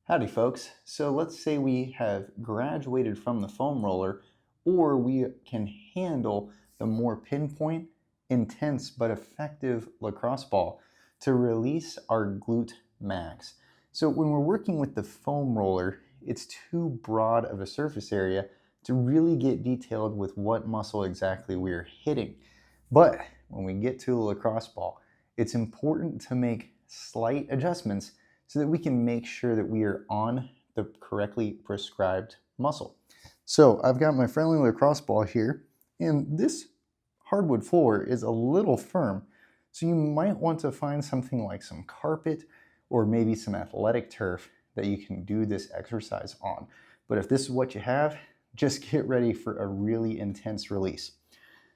Howdy folks. So let's say we have graduated from the foam roller, or we can handle the more pinpoint, intense but effective lacrosse ball to release our glute max. So when we're working with the foam roller, it's too broad of a surface area to really get detailed with what muscle exactly we're hitting. But when we get to the lacrosse ball, it's important to make slight adjustments so that we can make sure that we are on the correctly prescribed muscle. So I've got my friendly lacrosse ball here, and this hardwood floor is a little firm, so you might want to find something like some carpet or maybe some athletic turf that you can do this exercise on. But if this is what you have, just get ready for a really intense release.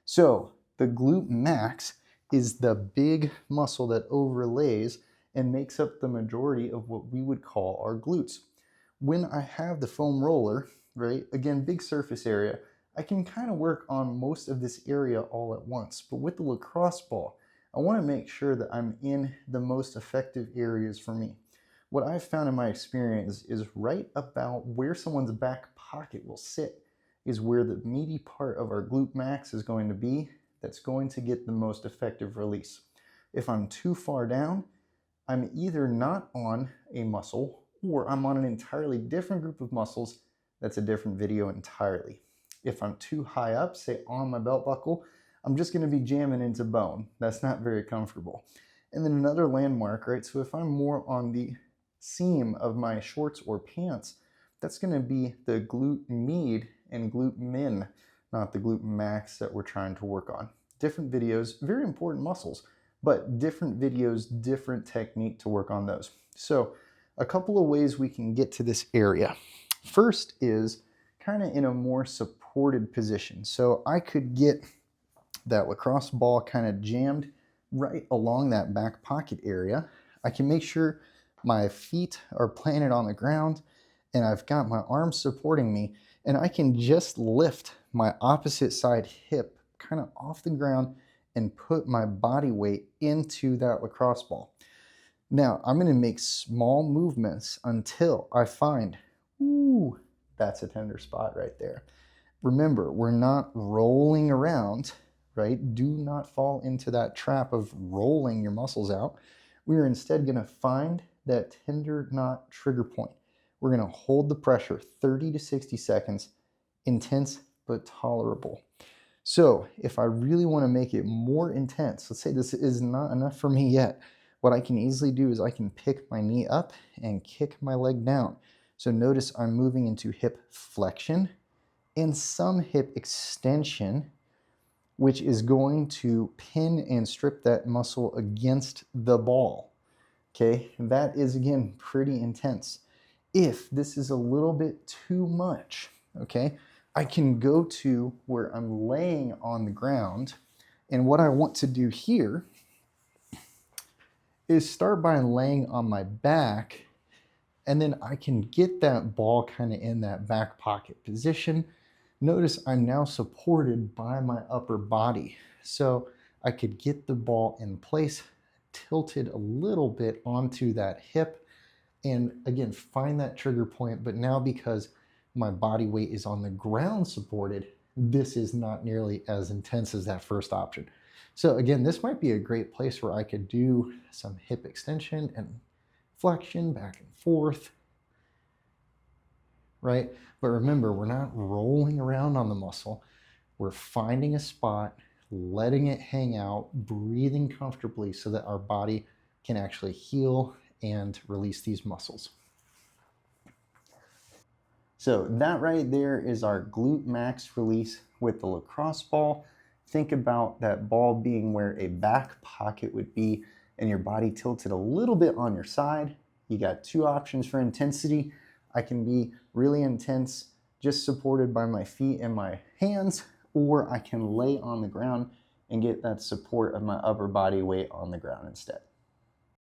So the glute max is the big muscle that overlays and makes up the majority of what we would call our glutes. When I have the foam roller, right, again, big surface area, I can kind of work on most of this area all at once. But with the lacrosse ball, I want to make sure that I'm in the most effective areas for me. What I've found in my experience is right about where someone's back pocket will sit is where the meaty part of our glute max is going to be that's going to get the most effective release. If I'm too far down, I'm either not on a muscle or I'm on an entirely different group of muscles. That's a different video entirely. If I'm too high up, say on my belt buckle, I'm just going to be jamming into bone. That's not very comfortable. And then another landmark, right? So if I'm more on the seam of my shorts or pants, that's going to be the glute med and glute min, not the glute max that we're trying to work on. Different videos, very important muscles, but different videos, different technique to work on those. So a couple of ways we can get to this area. First is kind of in a more supported position. So I could get that lacrosse ball kind of jammed right along that back pocket area. I can make sure my feet are planted on the ground and I've got my arms supporting me, and I can just lift my opposite side hip kind of off the ground and put my body weight into that lacrosse ball. Now, I'm going to make small movements until I find, ooh, that's a tender spot right there. Remember, we're not rolling around, right? Do not fall into that trap of rolling your muscles out. We are instead going to find that tender knot trigger point. We're going to hold the pressure 30 to 60 seconds, intense but tolerable. So if I really want to make it more intense, let's say this is not enough for me yet, what I can easily do is I can pick my knee up and kick my leg down. So notice I'm moving into hip flexion and some hip extension, which is going to pin and strip that muscle against the ball. Okay, that is again pretty intense. If this is a little bit too much, okay, I can go to where I'm laying on the ground, and what I want to do here is start by laying on my back, and then I can get that ball kind of in that back pocket position. Notice I'm now supported by my upper body, so I could get the ball in place, tilted a little bit onto that hip, and again find that trigger point. But now, because my body weight is on the ground supported, this is not nearly as intense as that first option. So again, this might be a great place where I could do some hip extension and flexion back and forth, right? But remember, we're not rolling around on the muscle. We're finding a spot, letting it hang out, breathing comfortably so that our body can actually heal and release these muscles. So that right there is our glute max release with the lacrosse ball. Think about that ball being where a back pocket would be and your body tilted a little bit on your side. You got two options for intensity. I can be really intense, just supported by my feet and my hands, or I can lay on the ground and get that support of my upper body weight on the ground instead.